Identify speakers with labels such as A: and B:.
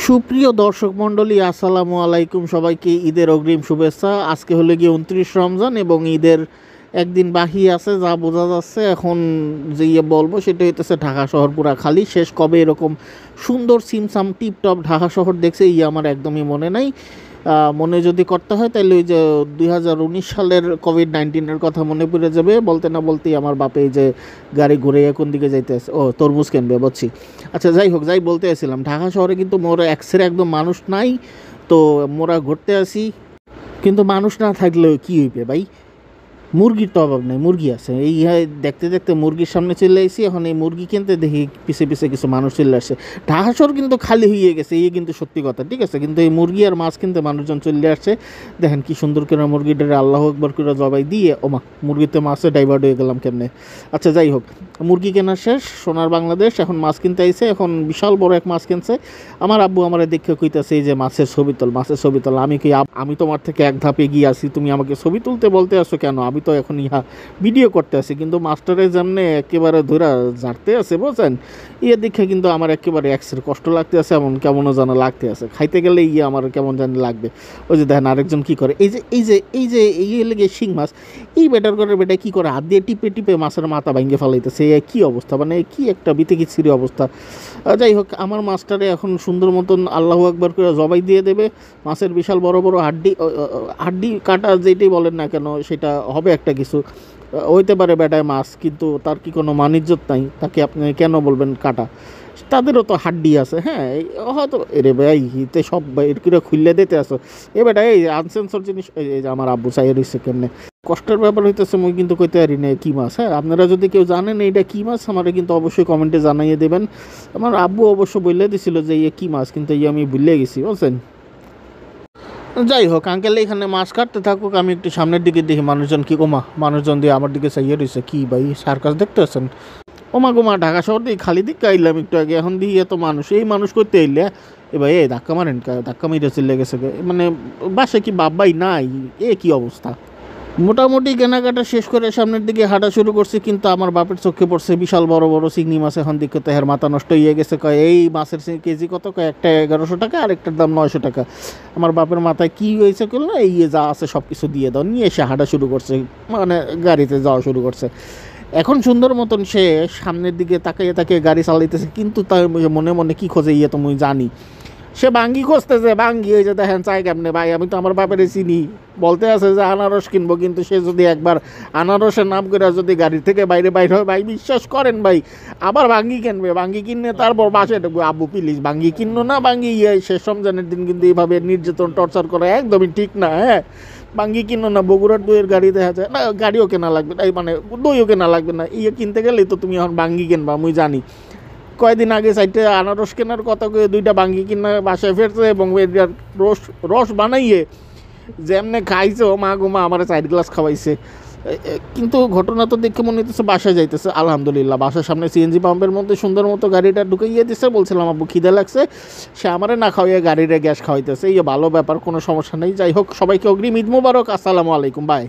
A: সুপ্রিয় দর্শক মণ্ডলী, আসসালামু আলাইকুম। সবাইকে ঈদের অগ্রিম শুভেচ্ছা। আজকে হলে গিয়ে 29 রমজান এবং ঈদের একদিন বাকি আছে যা বোঝা যাচ্ছে। এখন যে বলবো সেটা হইতেছে ঢাকা শহর পুরা খালি। শেষ কবে এরকম সুন্দর সিমসাম টিপটপ ঢাকা শহর দেখছে আমার একদমই মনে নাই। মনে যদি করতে হয় তাহলে ওই যে 2019 সালের কোভিড-19-এর কথা মনে পড়ে যাবে। বলতে না বলতেই আমার বাপে যে গাড়ি ঘুরে কোন দিকে যাইতে আছে, ও তরমুজ কিনবে বুঝছি। আচ্ছা যাই হোক, যাই বলতে আসছিলাম, ঢাকা শহরে কিন্তু মোরা একসেরে একদম মানুষ নাই। তো মোরা ঘুরতে আসি, কিন্তু মানুষ না থাকলেও কী হইবে ভাই, মুরগির তো অভাব নেই, মুরগি আছে। এই দেখতে দেখতে মুরগির সামনে চলে আসি। এখন এই মুরগি কিনতে দেখি পিছে পিছে কিছু মানুষ চলে আসছে। ঢাকা শহর কিন্তু খালি হয়ে গেছে, এই কিন্তু সত্যি কথা, ঠিক আছে। কিন্তু এই মুরগি আর মাছ কিনতে মানুষজন চলে আসছে। দেখেন কি সুন্দর করে মুরগিটারে আল্লাহ আকবার করে জবাই দিয়ে, ওমা মুরগিতে মাছে ডাইভার্ট হয়ে গেলাম কেমনে। আচ্ছা যাই হোক, মুরগি কেনার শেষ, সোনার বাংলাদেশ। এখন মাছ কিনতে আইছে, এখন বিশাল বড় এক মাছ কিনছে। আমার আব্বু আমার দেখে কইতাছে এই যে মাছের ছবি তোল, মাছের ছবি তোল। আমি কি, আমি তোমার থেকে এক ধাপ এগিয়ে আসি, তুমি আমাকে ছবি তুলতে বলতে আসো কেন? আমি তো এখন ভিডিও করতে আসি। কিন্তু মাস্টারের সামনে একেবারে ধরা ঝাড়তে আছে বুঝছেন। দেখে কিন্তু আমার একেবারে এক্সের কষ্ট লাগতে আছে, এমন কেমনও যেন লাগতে আছে। খাইতে গেলে আমার কেমন জানি লাগবে। ওই যে দেখেন আরেকজন কি করে, এই লেগে শিং মাছ, এই বেটার করে বেটা কি করে, হাত দিয়ে টিপে টিপে মাছের মাথা ভাঙ্গে ফেলাইতেছে। কি অবস্থা, মানে কি একটা বিতিকি ছিঁড়ি অবস্থা। যাই হোক, আমার মাছটারে এখন সুন্দর মতন আল্লাহু আকবার করে জবাই দিয়ে দেবে। মাছের বিশাল বড় বড় হাড্ডি কাটা যেটাই বলেন না কেন, সেটা হবে একটা কিছু হইতে পারে বেটায় মাছ, কিন্তু তার কি কোনো মানিজ্যত নাই? তাকে আপনি কেন বলবেন কাটা? তাদেরও তো হাড্ডি আছে। হ্যাঁ, হয়তো এরে ভাই হিতে সব এর করে খুললে দিতে আসো। বেটা এই আনসেন্সর জিনিস, এই যে আমার আব্বু চাই রয়েছে কেমনে। কষ্টের ব্যাপার হইতেছে, মুই কিন্তু কইতে পারি না কী মাছ। হ্যাঁ, আপনারা যদি কেউ জানেন এইটা কী মাছ, আমারে কিন্তু অবশ্যই কমেন্টে জানাইয়ে দেবেন। আমার আব্বু অবশ্য বললে দিছিল যে কী মাছ, কিন্তু আমি ভুলে গেছি বুঝছেন। যাই হোক, আঙ্কেল এখানে মাছ কাটতে থাকুক, আমি একটু সামনের দিকে দেখি মানুষজন কি, ওমা মানুষজন দিয়ে আমার দিকে চাইয়ে রয়েছে। কি ভাই, সার্কাস দেখতে আছেন? ওমা গোমা, ঢাকা শহর দিয়ে খালি দিকে আইলাম একটু আগে, এখন দিয়ে এত মানুষ, এই মানুষ করতে আইলে ভাই ধাক্কা মারেন, ধাক্কা মেরে চলে গেছে। মানে বাসায় কি বাবাই নাই? কি অবস্থা। মোটামুটি কেনাকাটা শেষ করে সামনের দিকে হাঁটা শুরু করছি, কিন্তু আমার বাপের চোখে পড়ছে বিশাল বড় বড় চিংড়ি মাছ। এখন দিকে তো এর মাথা নষ্ট হয়ে গেছে। কয় এই মাছের কেজি কত? কয় একটা 1100 টাকা, আর একটার দাম 900 টাকা। আমার বাপের মাথায় কি হয়েছে করলো, যা আছে সব কিছু দিয়ে দাও, নিয়ে এসে হাঁটা শুরু করছে, মানে গাড়িতে যাওয়া শুরু করছে। এখন সুন্দর মতন সে সামনের দিকে তাকিয়ে তাকিয়ে গাড়ি চালাইতেছে, কিন্তু তাই মনে মনে কি খোঁজে তো মুই জানি। সে বাঙ্গি খুঁজতেছে, বাঙ্গি এই যে দেখেন চাই কেমনে ভাই, আমি তো আমার বাপের চিনি। বলতে আছে যে আনারস কিনবো, কিন্তু সে যদি একবার আনারসের নাম করে যদি গাড়ি থেকে বাইরে হয় ভাই, বিশ্বাস করেন ভাই, আবার বাঙ্গি কিনবে। বাঙ্গি কিনে তারপর বাসায় ঢুকবে, আব্বু প্লিজ বাঙ্গি কিনো না, বাঙ্গি শেষ রমজানের দিন কিন্তু এইভাবে নির্যাতন টর্চার করা একদমই ঠিক না। হ্যাঁ, বাঙ্গি কিনো না, বগুড়ার দইয়ের গাড়ি দেখা যায় না, গাড়িও কেনা লাগবে না, মানে দইও কেনা লাগবে না। কিনতে গেলেই তো তুমি এখন বাঙ্গি কিনবা, আমি জানি। কয়েকদিন আগে সাইডে আনারস কেনার কথা কয়ে 2টা বাঙ্গি কিনা বাসায় ফেরছে, এবং রস বানাইয়ে যেমনে খাইছে, ও মা গোমা আমার 4 গ্লাস খাওয়াইছে। কিন্তু ঘটনা তো দেখে মনে হইতেছে বাসায় যাইতেছে। আলহামদুলিল্লাহ, বাসার সামনে সিএনজি পাম্পের মধ্যে সুন্দর মতো গাড়িটা ঢুকাইয়ে দিচ্ছে। বলছিলাম আব্বু খিদে লাগছে, সে আমারে না খাওয়াইয়া গাড়িরে গ্যাস খাওয়াইতেছে। ভালো ব্যাপার, কোনো সমস্যা নেই। যাই হোক, সবাইকে অগ্রিম ঈদ মোবারক, আসসালামু আলাইকুম, বাই।